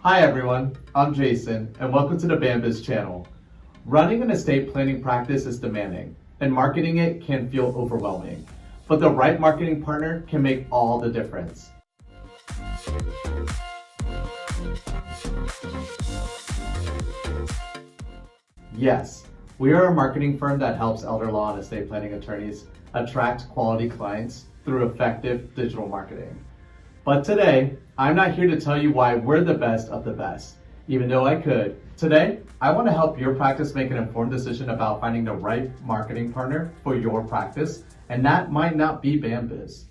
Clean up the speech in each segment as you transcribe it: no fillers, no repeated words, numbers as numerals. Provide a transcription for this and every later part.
Hi everyone, I'm Jason and welcome to the Bambiz channel. Running an estate planning practice is demanding and marketing it can feel overwhelming, but the right marketing partner can make all the difference. Yes, we are a marketing firm that helps elder law and estate planning attorneys attract quality clients through effective digital marketing. But today, I'm not here to tell you why we're the best of the best, even though I could. Today, I want to help your practice make an informed decision about finding the right marketing partner for your practice, and that might not be Bambiz.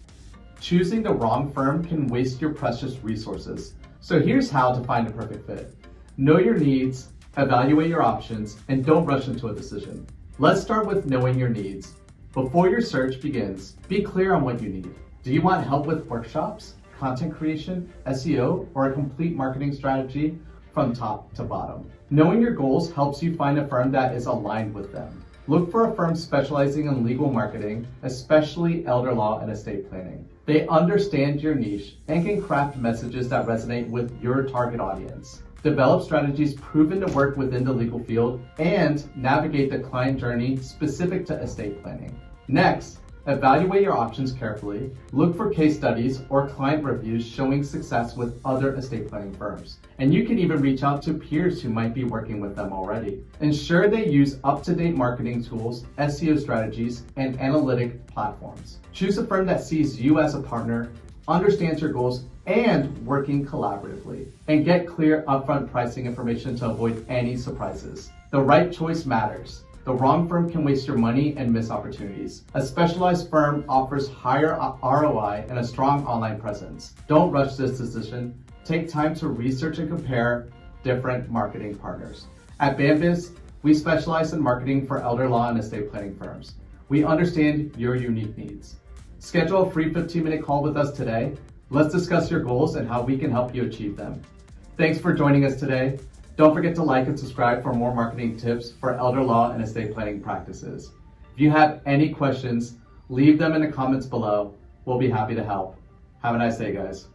Choosing the wrong firm can waste your precious resources. So here's how to find a perfect fit. Know your needs, evaluate your options, and don't rush into a decision. Let's start with knowing your needs. Before your search begins, be clear on what you need. Do you want help with workshops, content creation, SEO, or a complete marketing strategy from top to bottom? Knowing your goals helps you find a firm that is aligned with them. Look for a firm specializing in legal marketing, especially elder law and estate planning. They understand your niche and can craft messages that resonate with your target audience. Develop strategies proven to work within the legal field and navigate the client journey specific to estate planning. Next, evaluate your options carefully. Look for case studies or client reviews showing success with other estate planning firms. And you can even reach out to peers who might be working with them already. Ensure they use up-to-date marketing tools, SEO strategies, and analytic platforms. Choose a firm that sees you as a partner, understands your goals, and working collaboratively. And get clear upfront pricing information to avoid any surprises. The right choice matters. The wrong firm can waste your money and miss opportunities. A specialized firm offers higher ROI and a strong online presence. Don't rush this decision. Take time to research and compare different marketing partners. At Bambiz, we specialize in marketing for elder law and estate planning firms. We understand your unique needs. Schedule a free 15-minute call with us today. Let's discuss your goals and how we can help you achieve them. Thanks for joining us today. Don't forget to like and subscribe for more marketing tips for elder law and estate planning practices. If you have any questions, leave them in the comments below. We'll be happy to help. Have a nice day, guys.